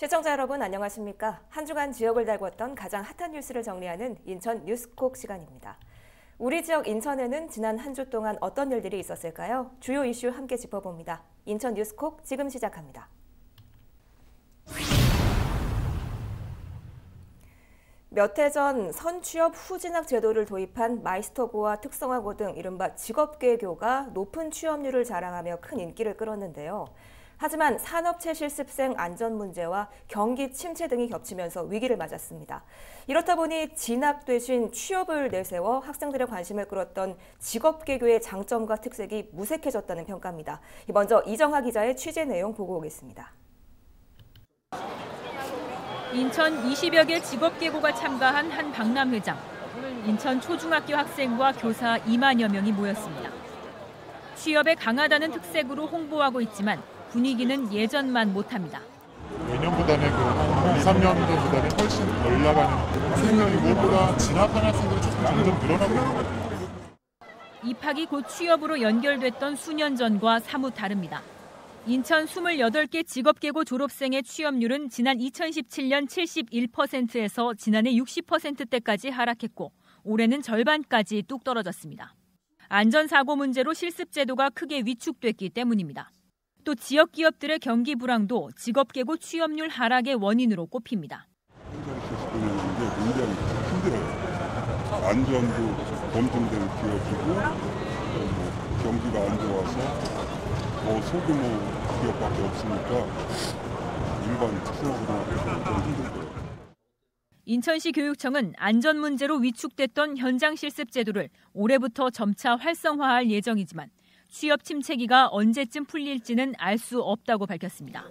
시청자 여러분 안녕하십니까? 한 주간 지역을 달궜던 가장 핫한 뉴스를 정리하는 인천 뉴스콕 시간입니다. 우리 지역 인천에는 지난 한 주 동안 어떤 일들이 있었을까요? 주요 이슈 함께 짚어봅니다. 인천 뉴스콕 지금 시작합니다. 몇 해 전 선취업 후진학 제도를 도입한 마이스터고와 특성화고 등 이른바 직업계교가 높은 취업률을 자랑하며 큰 인기를 끌었는데요. 하지만 산업체 실습생 안전 문제와 경기 침체 등이 겹치면서 위기를 맞았습니다. 이렇다 보니 진학 대신 취업을 내세워 학생들의 관심을 끌었던 직업계교의 장점과 특색이 무색해졌다는 평가입니다. 먼저 이정하 기자의 취재 내용 보고 오겠습니다. 인천 20여 개 직업계고가 참가한 한 박람회장. 인천 초중학교 학생과 교사 2만여 명이 모였습니다. 취업에 강하다는 특색으로 홍보하고 있지만 분위기는 예전만 못합니다. 예년보다는 2, 3년 전보다는 훨씬 덜 나가는 학생들이 무엇보다 진학하는 학생들이 조금 점점 늘어나고 있는 것 같아요. 입학이 곧 취업으로 연결됐던 수년 전과 사뭇 다릅니다. 인천 28개 직업계고 졸업생의 취업률은 지난 2017년 71%에서 지난해 60%대까지 하락했고 올해는 절반까지 뚝 떨어졌습니다. 안전사고 문제로 실습제도가 크게 위축됐기 때문입니다. 또 지역 기업들의 경기 불황도 직업계고 취업률 하락의 원인으로 꼽힙니다. 현장 실습하는 게 굉장히 힘들어요. 안전도 검증된 기업이고 경기가 안 좋아서 소규모 기업밖에 없으니까 일반 특성고등학교는 좀 힘들고요. 인천시 교육청은 안전 문제로 위축됐던 현장 실습 제도를 올해부터 점차 활성화할 예정이지만 취업 침체기가 언제쯤 풀릴지는 알 수 없다고 밝혔습니다.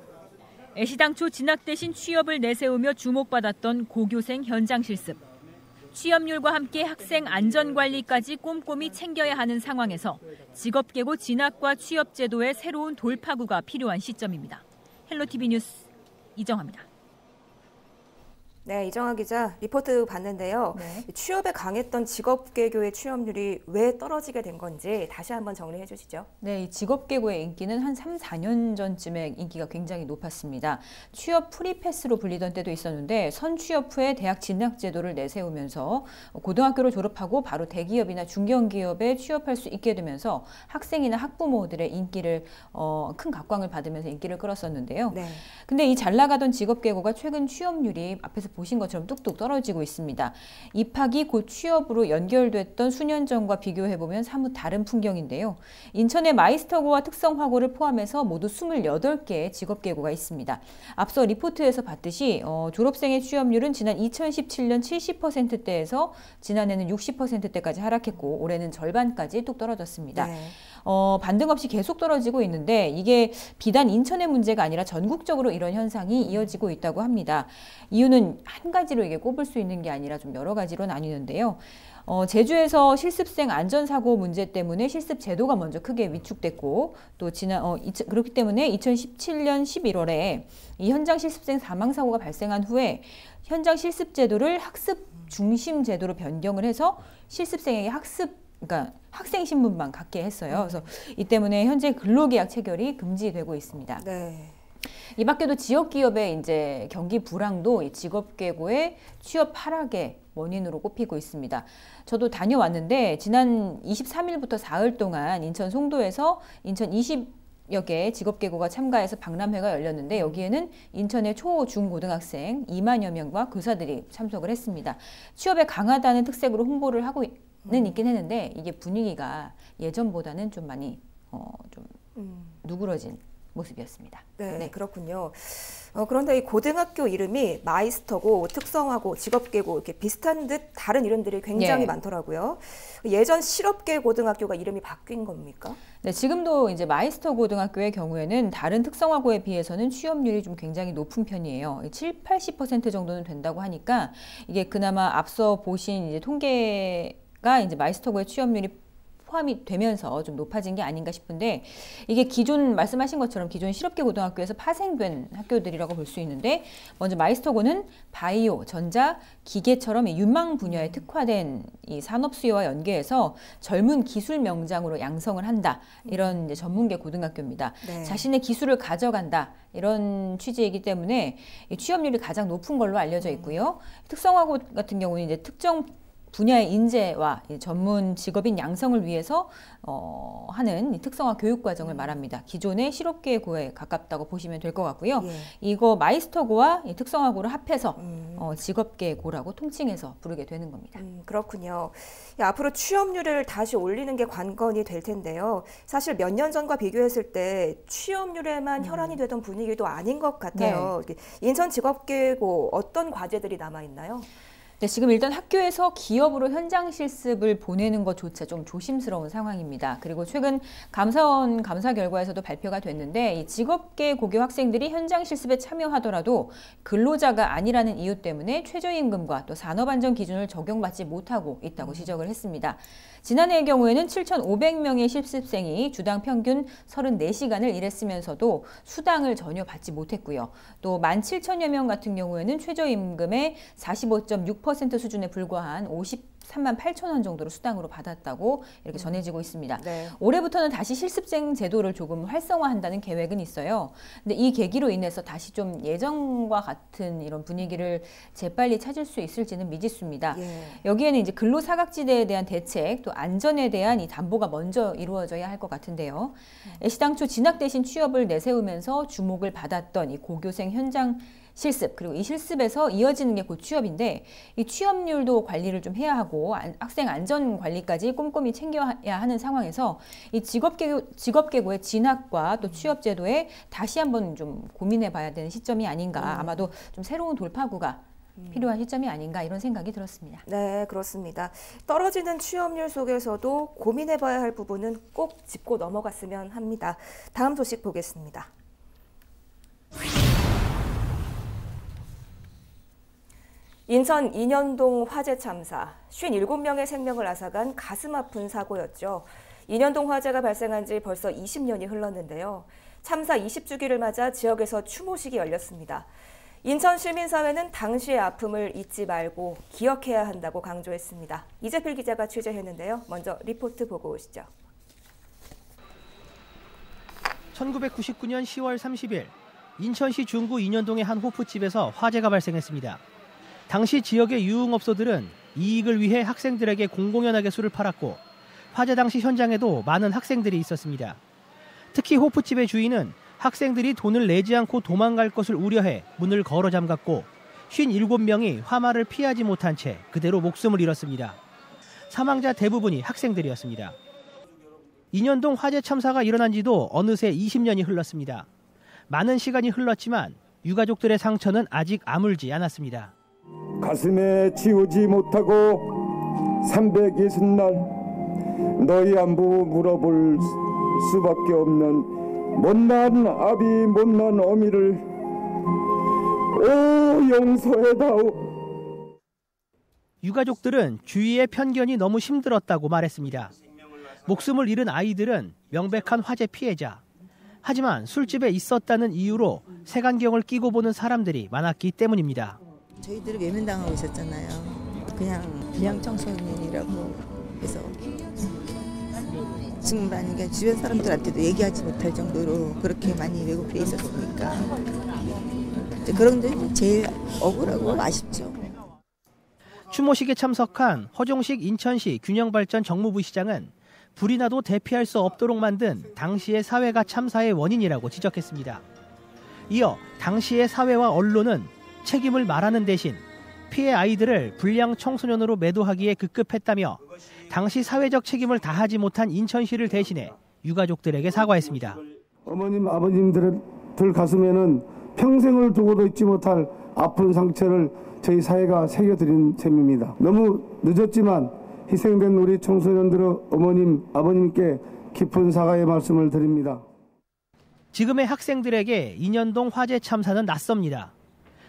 애시당초 진학 대신 취업을 내세우며 주목받았던 고교생 현장 실습. 취업률과 함께 학생 안전관리까지 꼼꼼히 챙겨야 하는 상황에서 직업계고 진학과 취업 제도의 새로운 돌파구가 필요한 시점입니다. 헬로티비 뉴스 이정하입니다. 네, 이정하 기자 리포트 봤는데요. 네. 취업에 강했던 직업계교의 취업률이 왜 떨어지게 된 건지 다시 한번 정리해 주시죠. 네, 이 직업계고의 인기는 한 3, 4년 전쯤에 인기가 굉장히 높았습니다. 취업 프리패스로 불리던 때도 있었는데 선취업 후에 대학 진학 제도를 내세우면서 고등학교를 졸업하고 바로 대기업이나 중견기업에 취업할 수 있게 되면서 학생이나 학부모들의 인기를 큰 각광을 받으면서 인기를 끌었었는데요. 네. 근데 이 잘 나가던 직업계고가 최근 취업률이 앞에서 보신 것처럼 뚝뚝 떨어지고 있습니다. 입학이 곧 취업으로 연결됐던 수년 전과 비교해보면 사뭇 다른 풍경인데요. 인천의 마이스터고와 특성화고를 포함해서 모두 28개의 직업계고가 있습니다. 앞서 리포트에서 봤듯이 졸업생의 취업률은 지난 2017년 70%대에서 지난해는 60%대까지 하락했고 올해는 절반까지 뚝 떨어졌습니다. 네. 반등 없이 계속 떨어지고 있는데 이게 비단 인천의 문제가 아니라 전국적으로 이런 현상이 이어지고 있다고 합니다. 이유는 한 가지로 이게 꼽을 수 있는 게 아니라 좀 여러 가지로 나뉘는데요. 제주에서 실습생 안전사고 문제 때문에 실습 제도가 먼저 크게 위축됐고 또 그렇기 때문에 2017년 11월에 이 현장 실습생 사망사고가 발생한 후에 현장 실습 제도를 학습 중심 제도로 변경을 해서 실습생에게 그러니까 학생 신분만 갖게 했어요. 그래서 이 때문에 현재 근로계약 체결이 금지되고 있습니다. 네. 이 밖에도 지역 기업의 이제 경기 불황도 이 직업계고의 취업 하락의 원인으로 꼽히고 있습니다. 저도 다녀왔는데 지난 23일부터 사흘 동안 인천 송도에서 인천 20여 개 직업계고가 참가해서 박람회가 열렸는데 여기에는 인천의 초, 중, 고등학생 2만여 명과 교사들이 참석을 했습니다. 취업에 강하다는 특색으로 홍보를 하고 있긴 했는데 이게 분위기가 예전보다는 좀 많이 좀 누그러진 모습이었습니다. 네, 네. 그렇군요. 그런데 이 고등학교 이름이 마이스터고, 특성화고, 직업계고 이렇게 비슷한 듯 다른 이름들이 굉장히 많더라고요. 예전 실업계 고등학교가 이름이 바뀐 겁니까? 네, 지금도 이제 마이스터 고등학교의 경우에는 다른 특성화고에 비해서는 취업률이 좀 굉장히 높은 편이에요. 7, 80% 정도는 된다고 하니까 이게 그나마 앞서 보신 이제 통계가 이제 마이스터고의 취업률이 포함이 되면서 좀 높아진 게 아닌가 싶은데 이게 기존 말씀하신 것처럼 기존 실업계 고등학교에서 파생된 학교들이라고 볼 수 있는데 먼저 마이스터고는 바이오, 전자, 기계처럼 이 윤망 분야에 특화된 이 산업 수요와 연계해서 젊은 기술 명장으로 양성을 한다. 이런 이제 전문계 고등학교입니다. 네. 자신의 기술을 가져간다. 이런 취지이기 때문에 이 취업률이 가장 높은 걸로 알려져 있고요. 특성화고 같은 경우는 이제 특정 분야의 인재와 전문 직업인 양성을 위해서 하는 이 특성화 교육 과정을 말합니다. 기존의 실업계고에 가깝다고 보시면 될 것 같고요. 예. 이거 마이스터고와 이 특성화고를 합해서 직업계고라고 통칭해서 부르게 되는 겁니다. 그렇군요. 앞으로 취업률을 다시 올리는 게 관건이 될 텐데요. 사실 몇 년 전과 비교했을 때 취업률에만 혈안이 되던 분위기도 아닌 것 같아요. 네. 인천직업계고 어떤 과제들이 남아있나요? 네, 지금 일단 학교에서 기업으로 현장 실습을 보내는 것조차 좀 조심스러운 상황입니다. 그리고 최근 감사원 감사 결과에서도 발표가 됐는데 이 직업계 고교 학생들이 현장 실습에 참여하더라도 근로자가 아니라는 이유 때문에 최저임금과 또 산업안전 기준을 적용받지 못하고 있다고 지적을 했습니다. 지난해의 경우에는 7,500명의 실습생이 주당 평균 34시간을 일했으면서도 수당을 전혀 받지 못했고요. 또 17,000여 명 같은 경우에는 최저임금의 45.6% 수준에 불과한 53만 8천 원 정도로 수당으로 받았다고 이렇게 전해지고 있습니다. 네. 올해부터는 다시 실습생 제도를 조금 활성화한다는 계획은 있어요. 근데 이 계기로 인해서 다시 좀 예전과 같은 이런 분위기를 재빨리 찾을 수 있을지는 미지수입니다. 예. 여기에는 이제 근로사각지대에 대한 대책, 또 안전에 대한 이 담보가 먼저 이루어져야 할 것 같은데요. 시당초 진학 대신 취업을 내세우면서 주목을 받았던 이 고교생 현장 실습, 그리고 이 실습에서 이어지는 게 곧 취업인데 이 취업률도 관리를 좀 해야 하고 학생 안전 관리까지 꼼꼼히 챙겨야 하는 상황에서 이 직업계고의 진학과 또 취업 제도에 다시 한번 좀 고민해 봐야 되는 시점이 아닌가. 아마도 좀 새로운 돌파구가 필요한 시점이 아닌가 이런 생각이 들었습니다. 네, 그렇습니다. 떨어지는 취업률 속에서도 고민해 봐야 할 부분은 꼭 짚고 넘어갔으면 합니다. 다음 소식 보겠습니다. 인천 인현동 화재 참사, 57명의 생명을 앗아간 가슴 아픈 사고였죠. 인현동 화재가 발생한 지 벌써 20년이 흘렀는데요. 참사 20주기를 맞아 지역에서 추모식이 열렸습니다. 인천 시민사회는 당시의 아픔을 잊지 말고 기억해야 한다고 강조했습니다. 이재필 기자가 취재했는데요. 먼저 리포트 보고 오시죠. 1999년 10월 30일 인천시 중구 인현동의 한 호프집에서 화재가 발생했습니다. 당시 지역의 유흥업소들은 이익을 위해 학생들에게 공공연하게 술을 팔았고 화재 당시 현장에도 많은 학생들이 있었습니다. 특히 호프집의 주인은 학생들이 돈을 내지 않고 도망갈 것을 우려해 문을 걸어 잠갔고 57명이 화마를 피하지 못한 채 그대로 목숨을 잃었습니다. 사망자 대부분이 학생들이었습니다. 인현동 화재 참사가 일어난 지도 어느새 20년이 흘렀습니다. 많은 시간이 흘렀지만 유가족들의 상처는 아직 아물지 않았습니다. 가슴에 지우지 못하고 360날 너희 안부 물어볼 수밖에 없는 못난 아비 못난 어미를 오 용서해다오. 유가족들은 주위의 편견이 너무 힘들었다고 말했습니다. 목숨을 잃은 아이들은 명백한 화재 피해자. 하지만 술집에 있었다는 이유로 색안경을 끼고 보는 사람들이 많았기 때문입니다. 저희들이 외면당하고 있었잖아요. 그냥 불량 청소년이라고 해서 지금 만약에 주변 사람들한테도 얘기하지 못할 정도로 그렇게 많이 왜곡돼 있었으니까 그런 데 제일 억울하고 아쉽죠. 추모식에 참석한 허종식 인천시 균형발전 정무부 시장은 불이 나도 대피할 수 없도록 만든 당시의 사회가 참사의 원인이라고 지적했습니다. 이어 당시의 사회와 언론은 책임을 말하는 대신 피해 아이들을 불량 청소년으로 매도하기에 급급했다며 당시 사회적 책임을 다하지 못한 인천시를 대신해 유가족들에게 사과했습니다. 어머님 아버님들 가슴에는 평생을 두고도 잊지 못할 아픈 상처를 저희 사회가 새겨드린 셈입니다. 너무 늦었지만 희생된 우리 청소년들의 어머님 아버님께 깊은 사과의 말씀을 드립니다. 지금의 학생들에게 인현동 화재 참사는 낯섭니다.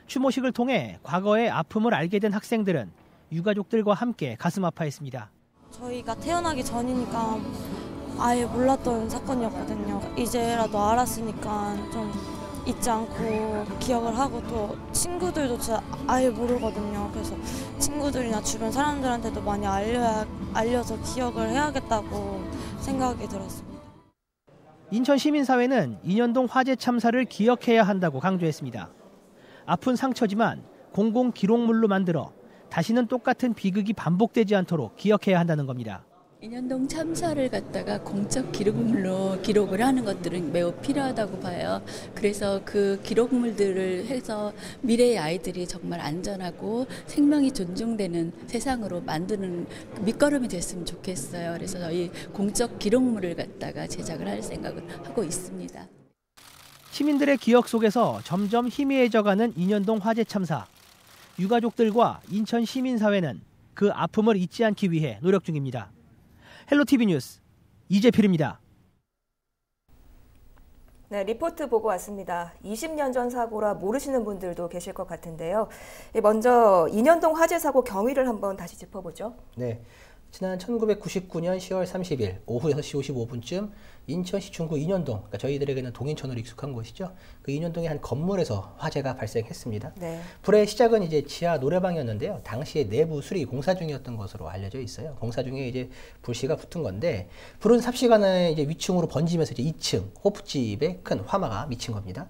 추모식을 통해 과거의 아픔을 알게 된 학생들은 유가족들과 함께 가슴 아파했습니다. 저희가 태어나기 전이니까 아예 몰랐던 사건이었거든요. 이제라도 알았으니까 좀 잊지 않고 기억을 하고, 또 친구들도 진짜 아예 모르거든요. 그래서 친구들이나 주변 사람들한테도 많이 알려서 기억을 해야겠다고 생각이 들었습니다. 인천시민사회는 인현동 화재 참사를 기억해야 한다고 강조했습니다. 아픈 상처지만 공공기록물로 만들어 다시는 똑같은 비극이 반복되지 않도록 기억해야 한다는 겁니다. 인현동 참사를 갖다가 공적 기록물로 기록을 하는 것들은 매우 필요하다고 봐요. 그래서 그 기록물들을 해서 미래의 아이들이 정말 안전하고 생명이 존중되는 세상으로 만드는 밑거름이 됐으면 좋겠어요. 그래서 저희 공적 기록물을 갖다가 제작을 할 생각을 하고 있습니다. 시민들의 기억 속에서 점점 희미해져가는 인현동 화재 참사. 유가족들과 인천시민사회는 그 아픔을 잊지 않기 위해 노력 중입니다. 헬로티비 뉴스 이재필입니다. 네, 리포트 보고 왔습니다. 20년 전 사고라 모르시는 분들도 계실 것 같은데요. 먼저 인현동 화재 사고 경위를 한번 다시 짚어보죠. 네, 지난 1999년 10월 30일 오후 6시 55분쯤 인천시 중구 인현동, 그러니까 저희들에게는 동인천으로 익숙한 곳이죠. 그 인현동의 한 건물에서 화재가 발생했습니다. 네. 불의 시작은 이제 지하 노래방이었는데요. 당시에 내부 수리 공사 중이었던 것으로 알려져 있어요. 공사 중에 이제 불씨가 붙은 건데, 불은 삽시간에 이제 위층으로 번지면서 이제 2층 호프집에 큰 화마가 미친 겁니다.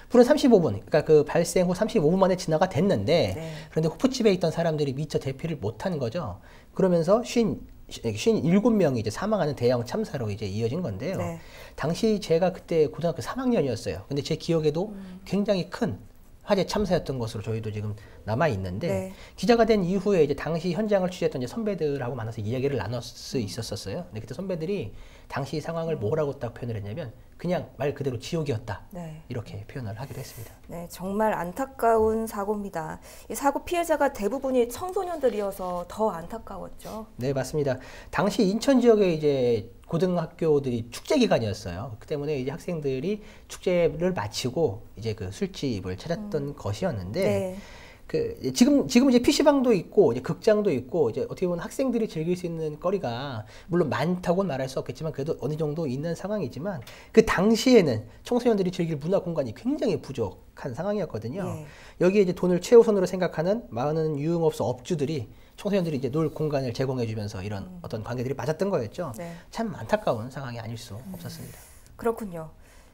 불은 35분, 그러니까 그 발생 후 35분 만에 진화가 됐는데, 네. 그런데 호프집에 있던 사람들이 미처 대피를 못한 거죠. 그러면서 57명이 이제 사망하는 대형 참사로 이제 이어진 건데요. 네. 당시 제가 그때 고등학교 3학년이었어요. 근데 제 기억에도 굉장히 큰 화재 참사였던 것으로 저희도 지금 남아 있는데, 네. 기자가 된 이후에 이제 당시 현장을 취재했던 이제 선배들하고 만나서 이야기를 나눌 수 있었어요. 근데 그때 선배들이 당시 상황을 뭐라고 딱 표현을 했냐면 그냥 말 그대로 지옥이었다. 네. 이렇게 표현을 하기도 했습니다. 네, 정말 안타까운 사고입니다. 이 사고 피해자가 대부분이 청소년들이어서 더 안타까웠죠. 네, 맞습니다. 당시 인천 지역에 이제 고등학교들이 축제 기간이었어요. 그 때문에 이제 학생들이 축제를 마치고 이제 그 술집을 찾았던 것이었는데, 네. 그 지금 이제 PC방도 있고 이제 극장도 있고 이제 어떻게 보면 학생들이 즐길 수 있는 거리가 물론 많다고는 말할 수 없겠지만 그래도 어느 정도 있는 상황이지만, 그 당시에는 청소년들이 즐길 문화 공간이 굉장히 부족한 상황이었거든요. 네. 여기에 이제 돈을 최우선으로 생각하는 많은 유흥업소 업주들이 청소년들이 이제 놀 공간을 제공해주면서 이런 어떤 관계들이 맞았던 거였죠. 네. 참 안타까운 상황이 아닐 수 없었습니다. 그렇군요.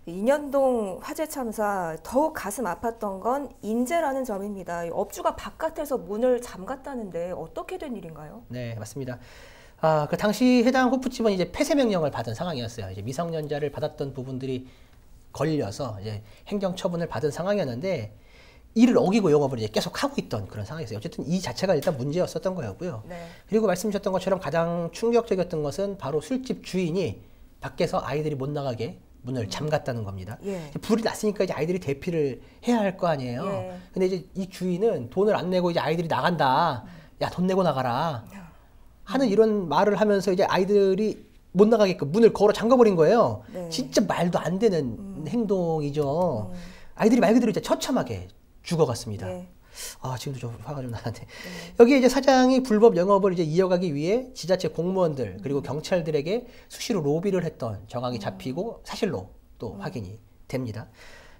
인현동 화재 참사 더욱 가슴 아팠던 건 인재라는 점입니다. 업주가 바깥에서 문을 잠갔다는데 어떻게 된 일인가요? 네, 맞습니다. 그 당시 해당 호프집은 이제 폐쇄 명령을 받은 상황이었어요. 이제 미성년자를 받았던 부분들이 걸려서 이제 행정 처분을 받은 상황이었는데, 이를 어기고 영업을 이제 계속 하고 있던 그런 상황이었어요. 어쨌든 이 자체가 일단 문제였었던 거였고요. 네. 그리고 말씀 주셨던 것처럼 가장 충격적이었던 것은 바로 술집 주인이 밖에서 아이들이 못 나가게 문을 잠갔다는 겁니다. 예. 불이 났으니까 이제 아이들이 대피를 해야 할 거 아니에요. 예. 근데 이제 이 주인은 돈을 안 내고 이제 아이들이 나간다. 야, 돈 내고 나가라. 하는 이런 말을 하면서 이제 아이들이 못 나가게끔 문을 걸어 잠가버린 거예요. 네. 진짜 말도 안 되는 행동이죠. 아이들이 말 그대로 이제 처참하게 죽어갔습니다. 예. 지금도 좀 화가 좀 나는데. 여기에 이제 사장이 불법 영업을 이제 이어가기 위해 지자체 공무원들 그리고 경찰들에게 수시로 로비를 했던 정황이 잡히고 사실로 또 확인이 됩니다.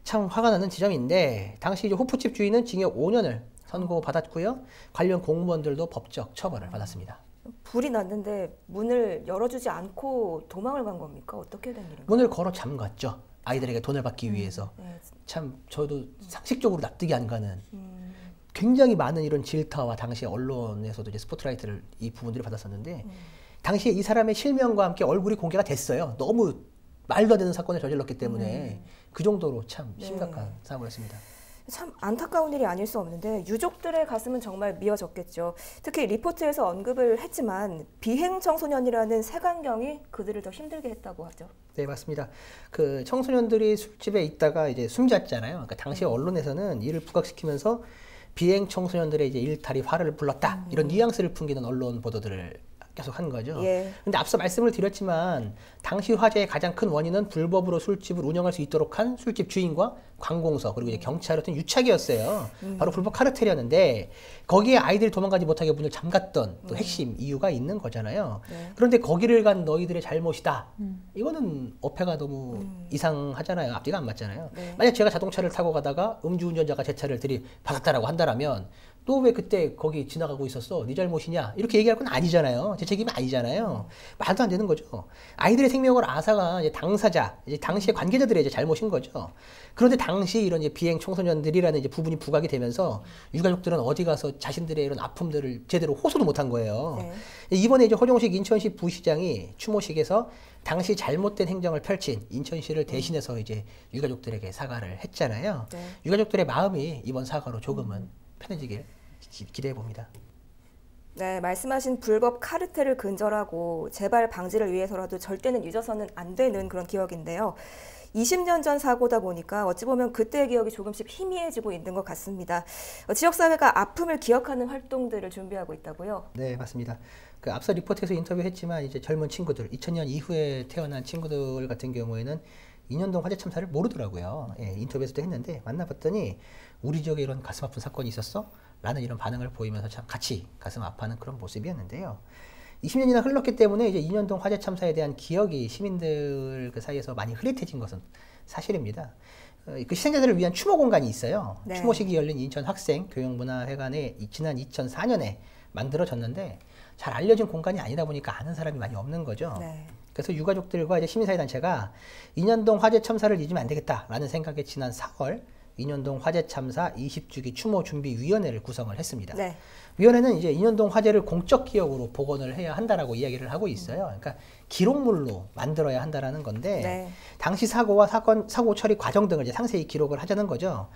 참 화가 나는 지점인데, 당시 이제 호프집 주인은 징역 5년을 선고받았고요. 관련 공무원들도 법적 처벌을 받았습니다. 불이 났는데 문을 열어주지 않고 도망을 간 겁니까? 어떻게 된 일인가요? 문을 걸어 잠갔죠. 아이들에게 돈을 받기 위해서. 네. 참 저도 상식적으로 납득이 안 가는, 굉장히 많은 이런 질타와 당시 언론에서도 이제 스포트라이트를 이 부분들이 받았었는데, 당시에 이 사람의 실명과 함께 얼굴이 공개가 됐어요. 너무 말도 안 되는 사건을 저질렀기 때문에 그 정도로 참 심각한 사고였습니다. 참 안타까운 일이 아닐 수 없는데 유족들의 가슴은 정말 미어졌겠죠. 특히 리포트에서 언급을 했지만 비행 청소년이라는 색안경이 그들을 더 힘들게 했다고 하죠. 네, 맞습니다. 그 청소년들이 술집에 있다가 이제 숨졌잖아요. 그러니까 당시 언론에서는 이를 부각시키면서 비행 청소년들의 이제 일탈이 화를 불렀다, 이런 뉘앙스를 풍기는 언론 보도들을 계속 한 거죠. 예. 근데 앞서 말씀을 드렸지만 당시 화재의 가장 큰 원인은 불법으로 술집을 운영할 수 있도록 한 술집 주인과 관공서 그리고 이제 경찰 같은 유착이었어요. 바로 불법 카르텔이었는데 거기에 아이들이 도망가지 못하게 문을 잠갔던 또 핵심 이유가 있는 거잖아요. 네. 그런데 거기를 간 너희들의 잘못이다. 이거는 어폐가 너무 이상하잖아요. 앞뒤가 안 맞잖아요. 네. 만약 제가 자동차를 타고 가다가 음주운전자가 제 차를 들이받았다라고 한다라면 너 왜 그때 거기 지나가고 있었어? 네 잘못이냐? 이렇게 얘기할 건 아니잖아요. 제 책임이 아니잖아요. 말도 안 되는 거죠. 아이들의 생명을 앗아간 이제 당사자, 이제 당시의 관계자들의 이제 잘못인 거죠. 그런데 당시 이런 이제 비행 청소년들이라는 이제 부분이 부각이 되면서 유가족들은 어디 가서 자신들의 이런 아픔들을 제대로 호소도 못한 거예요. 네. 이번에 이제 허종식 인천시 부시장이 추모식에서 당시 잘못된 행정을 펼친 인천시를 대신해서 이제 유가족들에게 사과를 했잖아요. 네. 유가족들의 마음이 이번 사과로 조금은 편해지길 기대해 봅니다. 네, 말씀하신 불법 카르텔을 근절하고 재발 방지를 위해서라도 절대는 잊어서는 안 되는 그런 기억인데요. 20년 전 사고다 보니까 어찌 보면 그때의 기억이 조금씩 희미해지고 있는 것 같습니다. 지역사회가 아픔을 기억하는 활동들을 준비하고 있다고요? 네, 맞습니다. 그 앞서 리포트에서 인터뷰했지만 이제 젊은 친구들, 2000년 이후에 태어난 친구들 같은 경우에는 인현동 화재 참사를 모르더라고요. 예, 인터뷰에서도 했는데 만나봤더니 우리 지역에 이런 가슴 아픈 사건이 있었어? 라는 이런 반응을 보이면서 참 같이 가슴 아파하는 그런 모습이었는데요. 20년이나 흘렀기 때문에 이제 인현동 화재 참사에 대한 기억이 시민들 그 사이에서 많이 흐릿해진 것은 사실입니다. 그 희생자들을 위한 추모 공간이 있어요. 네. 추모식이 열린 인천 학생 교육문화회관에 지난 2004년에 만들어졌는데 잘 알려진 공간이 아니다 보니까 아는 사람이 많이 없는 거죠. 네. 그래서 유가족들과 이제 시민사회단체가 인현동 화재 참사를 잊으면 안 되겠다라는 생각에 지난 4월 인현동 화재 참사 20주기 추모 준비 위원회를 구성을 했습니다. 네. 위원회는 이제 인현동 화재를 공적 기억으로 복원을 해야 한다라고 이야기를 하고 있어요. 그러니까 기록물로 만들어야 한다라는 건데 네. 당시 사고와 사고 처리 과정 등을 이제 상세히 기록을 하자는 거죠.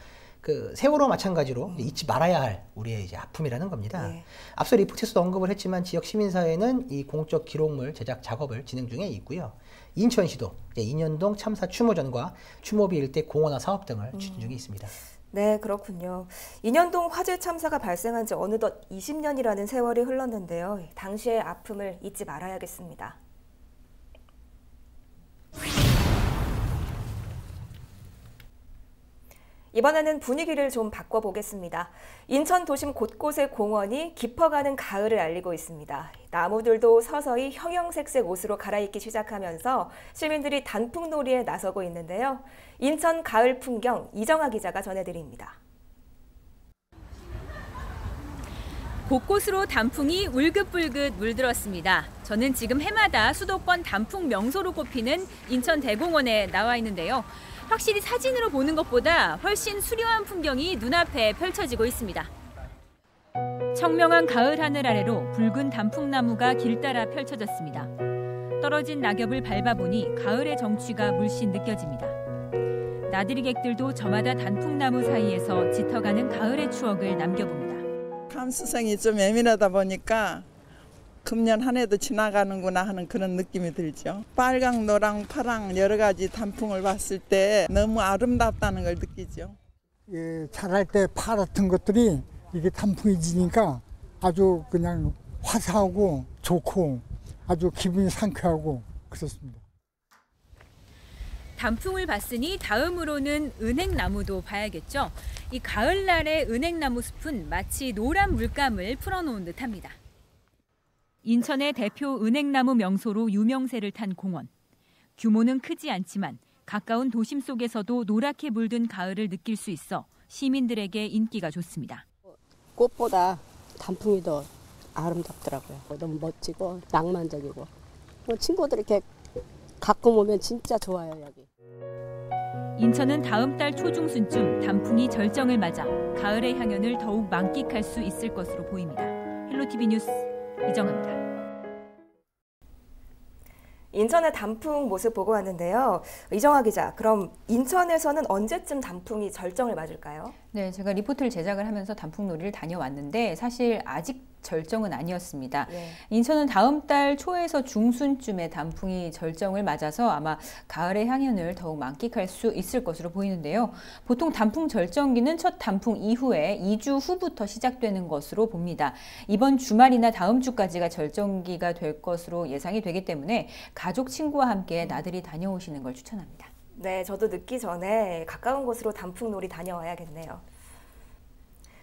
그 세월호 마찬가지로 잊지 말아야 할 우리의 이제 아픔이라는 겁니다. 네. 앞서 리포트에서도 언급을 했지만 지역 시민사회는 이 공적 기록물 제작 작업을 진행 중에 있고요. 인천시도 이제 인현동 참사 추모전과 추모비 일대 공원화 사업 등을 추진 중에 있습니다. 네, 그렇군요. 인현동 화재 참사가 발생한 지 어느덧 20년이라는 세월이 흘렀는데요. 당시의 아픔을 잊지 말아야겠습니다. 이번에는 분위기를 좀 바꿔보겠습니다. 인천 도심 곳곳의 공원이 깊어가는 가을을 알리고 있습니다. 나무들도 서서히 형형색색 옷으로 갈아입기 시작하면서 시민들이 단풍놀이에 나서고 있는데요. 인천 가을 풍경 이정아 기자가 전해드립니다. 곳곳으로 단풍이 울긋불긋 물들었습니다. 저는 지금 해마다 수도권 단풍 명소로 꼽히는 인천 대공원에 나와 있는데요. 확실히 사진으로 보는 것보다 훨씬 수려한 풍경이 눈앞에 펼쳐지고 있습니다. 청명한 가을 하늘 아래로 붉은 단풍나무가 길 따라 펼쳐졌습니다. 떨어진 낙엽을 밟아보니 가을의 정취가 물씬 느껴집니다. 나들이객들도 저마다 단풍나무 사이에서 짙어가는 가을의 추억을 남겨봅니다. 감수성이 좀 예민하다 보니까 금년 한 해도 지나가는구나 하는 그런 느낌이 들죠. 빨강, 노랑, 파랑 여러 가지 단풍을 봤을 때 너무 아름답다는 걸 느끼죠. 예, 자랄 때 파랗던 것들이 이게 단풍이 지니까 아주 그냥 화사하고 좋고 아주 기분이 상쾌하고 그렇습니다. 단풍을 봤으니 다음으로는 은행나무도 봐야겠죠. 이 가을날의 은행나무 숲은 마치 노란 물감을 풀어놓은 듯합니다. 인천의 대표 은행나무 명소로 유명세를 탄 공원. 규모는 크지 않지만 가까운 도심 속에서도 노랗게 물든 가을을 느낄 수 있어 시민들에게 인기가 좋습니다. 꽃보다 단풍이 더 아름답더라고요. 너무 멋지고 낭만적이고 친구들 이렇게 가끔 오면 진짜 좋아요, 여기. 인천은 다음 달 초중순쯤 단풍이 절정을 맞아 가을의 향연을 더욱 만끽할 수 있을 것으로 보입니다. 헬로티비 뉴스 이정아입니다. 인천의 단풍 모습 보고 왔는데요. 이정아 기자, 그럼 인천에서는 언제쯤 단풍이 절정을 맞을까요? 네, 제가 리포트를 제작을 하면서 단풍놀이를 다녀왔는데 사실 아직 절정은 아니었습니다. 네. 인천은 다음 달 초에서 중순쯤에 단풍이 절정을 맞아서 아마 가을의 향연을 더욱 만끽할 수 있을 것으로 보이는데요. 보통 단풍 절정기는 첫 단풍 이후에 2주 후부터 시작되는 것으로 봅니다. 이번 주말이나 다음 주까지가 절정기가 될 것으로 예상이 되기 때문에 가족, 친구와 함께 나들이 다녀오시는 걸 추천합니다. 네, 저도 늦기 전에 가까운 곳으로 단풍놀이 다녀와야겠네요.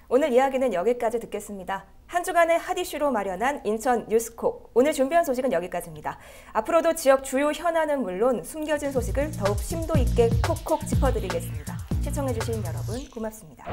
오늘 이야기는 여기까지 듣겠습니다. 한 주간의 핫 이슈로 마련한 인천 뉴스콕. 오늘 준비한 소식은 여기까지입니다. 앞으로도 지역 주요 현안은 물론 숨겨진 소식을 더욱 심도 있게 콕콕 짚어드리겠습니다. 시청해주신 여러분 고맙습니다.